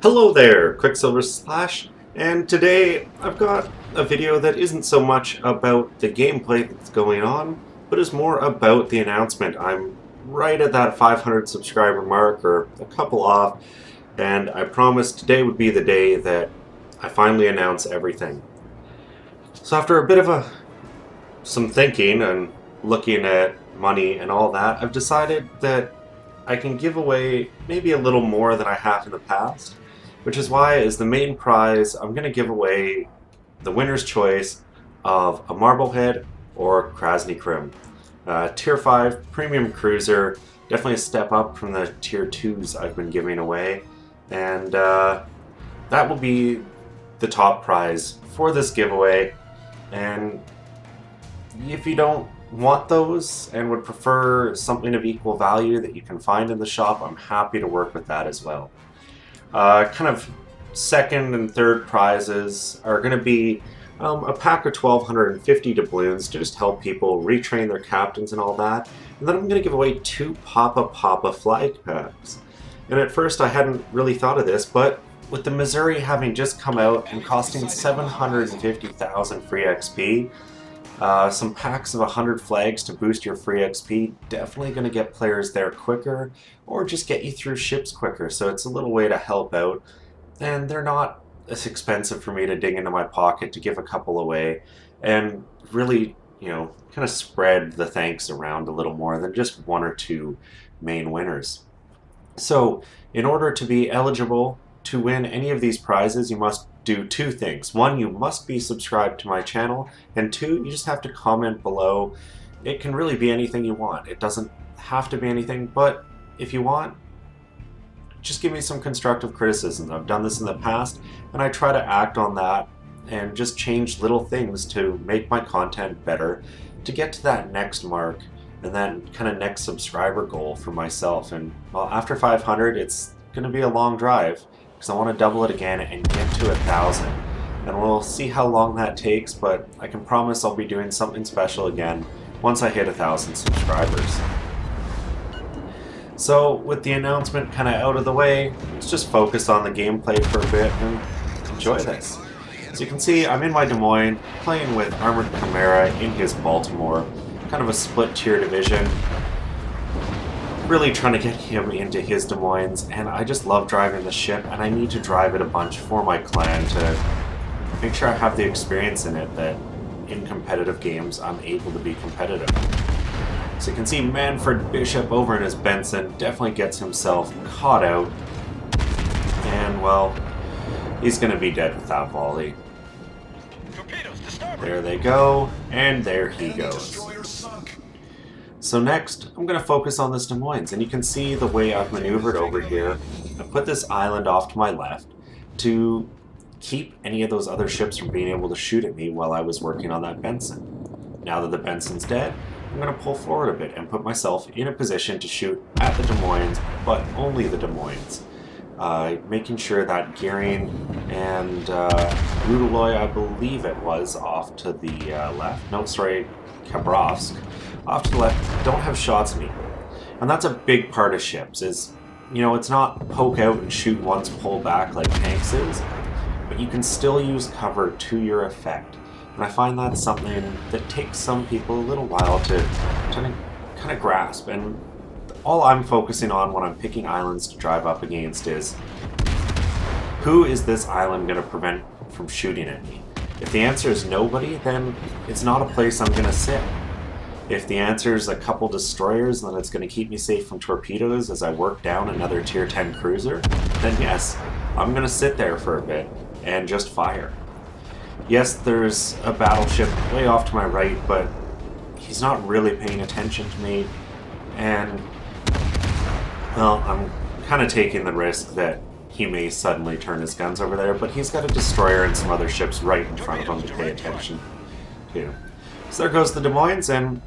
Hello there, Qckslvrslash, and today I've got a video that isn't so much about the gameplay that's going on, but is more about the announcement. I'm right at that 500 subscriber mark, or a couple off, and I promised today would be the day that I finally announce everything. So after a bit of some thinking and looking at money and all that, I've decided that I can give away maybe a little more than I have in the past, which is why, as the main prize, I'm going to give away the winner's choice of a Marblehead or Krasny Krim. Tier 5 Premium Cruiser, definitely a step up from the Tier 2s I've been giving away, and that will be the top prize for this giveaway. And if you don't want those and would prefer something of equal value that you can find in the shop, I'm happy to work with that as well. Kind of second and third prizes are going to be a pack of 1,250 doubloons to just help people retrain their captains and all that. And then I'm going to give away 2 Papa flag packs. And at first I hadn't really thought of this, but with the Missouri having just come out and costing 750,000 free XP, some packs of 100 flags to boost your free XP, definitely going to get players there quicker, or just get you through ships quicker, so it's a little way to help out. And they're not as expensive for me to dig into my pocket to give a couple away, and really, kind of spread the thanks around a little more than just 1 or 2 main winners. So, in order to be eligible to win any of these prizes, you must do 2 things. 1, you must be subscribed to my channel, and 2, you just have to comment below. It can really be anything you want. It doesn't have to be anything, but if you want, just give me some constructive criticism. I've done this in the past, and I try to act on that and just change little things to make my content better, to get to that next mark and then kind of next subscriber goal for myself. And well, after 500, it's going to be a long drive, because I want to double it again and get to 1,000. And we'll see how long that takes, but I can promise I'll be doing something special again once I hit 1,000 subscribers. So with the announcement kind of out of the way, let's just focus on the gameplay for a bit and enjoy this. As you can see, I'm in my Des Moines, playing with Armored Chimera in his Baltimore, kind of a split tier division. Really trying to get him into his Des Moines, and I just love driving the ship, and I need to drive it a bunch for my clan to make sure I have the experience in it that in competitive games I'm able to be competitive. So you can see Manfred Bishop over in his Benson definitely gets himself caught out, and well, he's going to be dead with that volley. There they go, and there he goes. So next, I'm going to focus on this Des Moines, and you can see the way I've maneuvered over here. I put this island off to my left to keep any of those other ships from being able to shoot at me while I was working on that Benson. Now that the Benson's dead, I'm going to pull forward a bit and put myself in a position to shoot at the Des Moines, but only the Des Moines. Making sure that Gearing and Rudeloy, I believe it was, off to the left. No, sorry, Khabrovsk. Off to the left, don't have shots at me. And that's a big part of ships, is, it's not poke out and shoot once, pull back like tanks is, but you can still use cover to your effect. And I find that's something that takes some people a little while to kind of grasp. And all I'm focusing on when I'm picking islands to drive up against is, who is this island going to prevent from shooting at me? If the answer is nobody, then it's not a place I'm going to sit. If the answer is a couple destroyers, then it's going to keep me safe from torpedoes as I work down another tier 10 cruiser, then yes, I'm going to sit there for a bit and just fire. Yes, there's a battleship way off to my right, but he's not really paying attention to me, and well, I'm kind of taking the risk that he may suddenly turn his guns over there, but he's got a destroyer and some other ships right in front of him to pay attention to. So there goes the Des Moines, and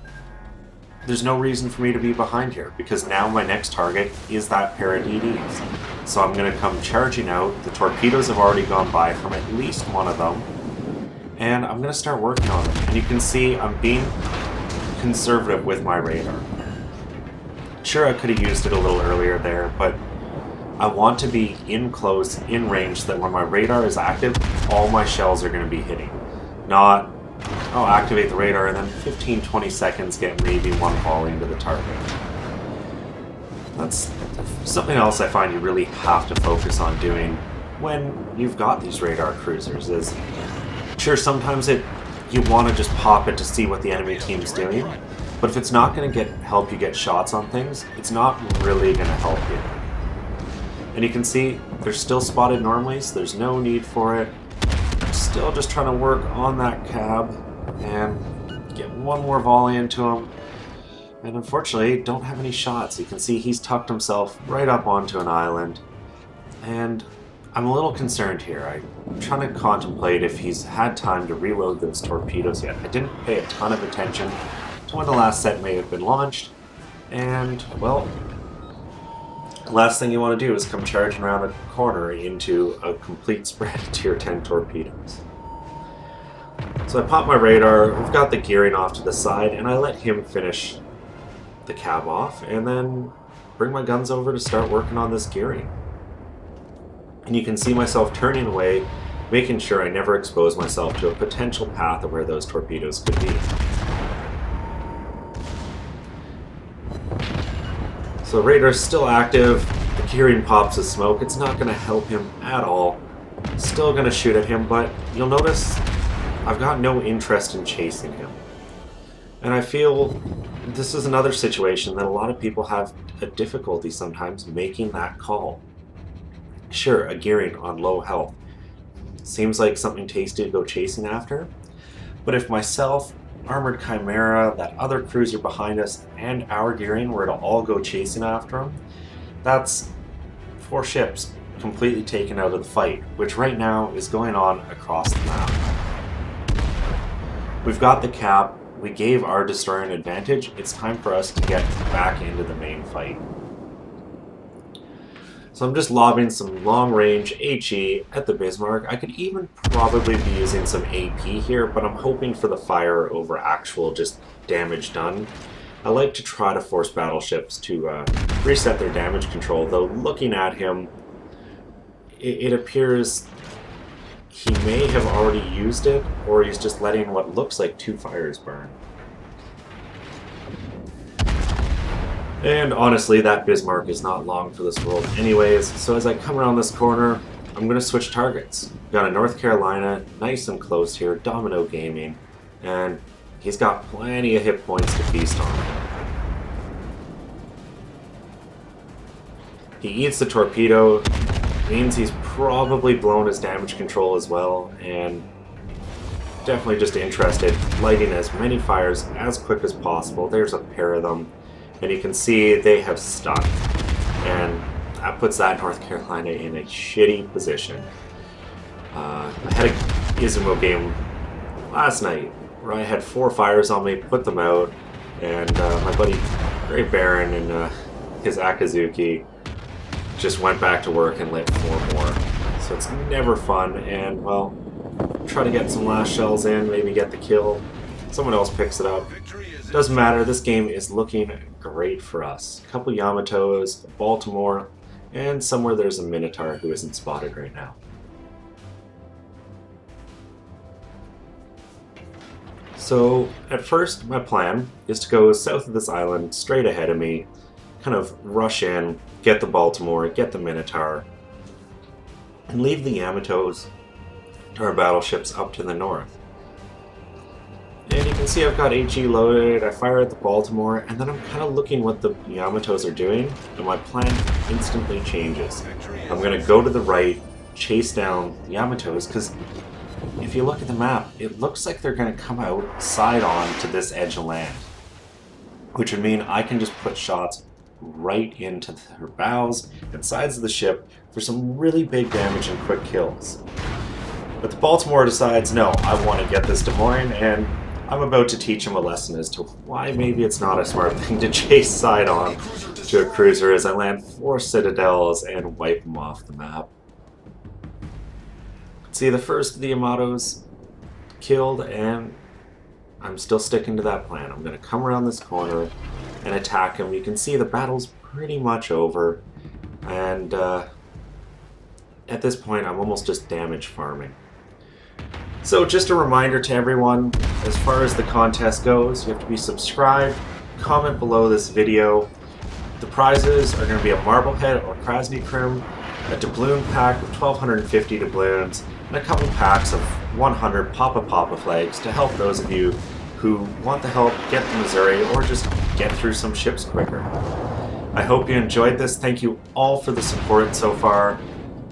there's no reason for me to be behind here, because now my next target is that pair of DDs. So I'm going to come charging out. The torpedoes have already gone by from at least one of them, and I'm going to start working on them. And you can see I'm being conservative with my radar. Sure, I could have used it a little earlier there, but I want to be in close, in range, so that when my radar is active, all my shells are going to be hitting. Not, oh, activate the radar and then 15-20 seconds get maybe one volley into the target. That's something else I find you really have to focus on doing when you've got these radar cruisers. Is sure, sometimes you want to just pop it to see what the enemy team's doing, but if it's not going to help you get shots on things, it's not really going to help you. And you can see they're still spotted normally, so there's no need for it. Still just trying to work on that cab and get one more volley into him. And unfortunately, don't have any shots. You can see he's tucked himself right up onto an island. And I'm a little concerned here. I'm trying to contemplate if he's had time to reload those torpedoes yet. I didn't pay a ton of attention to when the last set may have been launched. And, well, the last thing you want to do is come charging around a corner into a complete spread of tier 10 torpedoes. So I pop my radar, we've got the gearing off to the side, and I let him finish the cab off, and then bring my guns over to start working on this gearing. And you can see myself turning away, making sure I never expose myself to a potential path of where those torpedoes could be. So radar's still active, the gearing pops as smoke. It's not going to help him at all. Still going to shoot at him, but you'll notice I've got no interest in chasing him. And I feel this is another situation that a lot of people have a difficulty sometimes making that call. Sure, a gearing on low health seems like something tasty to go chasing after, but if myself, Armored Chimera, that other cruiser behind us, and our gearing were to all go chasing after him, that's 4 ships completely taken out of the fight, which right now is going on across the map. We've got the cap, we gave our destroyer an advantage, it's time for us to get back into the main fight. So I'm just lobbing some long-range HE at the Bismarck. I could even probably be using some AP here, but I'm hoping for the fire over actual just damage done. I like to try to force battleships to reset their damage control, though looking at him, it appears he may have already used it, or he's just letting what looks like 2 fires burn. And honestly, that Bismarck is not long for this world anyways, so as I come around this corner, I'm going to switch targets. Got a North Carolina, nice and close here, Domino Gaming, and he's got plenty of hit points to feast on. He eats the torpedo, means he's probably blown his damage control as well, and definitely just interested, lighting as many fires as quick as possible. There's a pair of them. And you can see they have stuck, and that puts that North Carolina in a shitty position. I had a Izumo game last night where I had 4 fires on me, put them out, and my buddy Great Baron and his Akazuki just went back to work and lit 4 more. So it's never fun, and well, try to get some last shells in, maybe get the kill. Someone else picks it up. Doesn't matter, this game is looking great for us. A couple Yamatos, Baltimore, and somewhere there's a Minotaur who isn't spotted right now. So, at first, my plan is to go south of this island, straight ahead of me, kind of rush in, get the Baltimore, get the Minotaur, and leave the Yamatos, our battleships, up to the north. And you can see I've got HE loaded, I fire at the Baltimore, and then I'm kind of looking what the Yamatos are doing, and my plan instantly changes. I'm going to go to the right, chase down the Yamatos, because if you look at the map, it looks like they're going to come out side on to this edge of land. Which would mean I can just put shots right into their bows and sides of the ship for some really big damage and quick kills. But the Baltimore decides, no, I want to get this Des Moines, and I'm about to teach him a lesson as to why maybe it's not a smart thing to chase side on to a cruiser as I land 4 citadels and wipe them off the map. See, the first of the Yamatos killed, and I'm still sticking to that plan. I'm going to come around this corner and attack him. You can see the battle's pretty much over, and at this point I'm almost just damage farming. So just a reminder to everyone, as far as the contest goes, you have to be subscribed, comment below this video. The prizes are going to be a Marblehead or Krasny Krim, a doubloon pack of 1,250 doubloons, and a couple packs of 100 Papa flags to help those of you who want the help get to Missouri or just get through some ships quicker. I hope you enjoyed this. Thank you all for the support so far.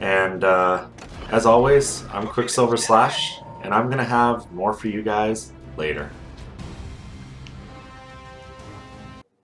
And as always, I'm Qckslvrslash, and I'm going to have more for you guys later.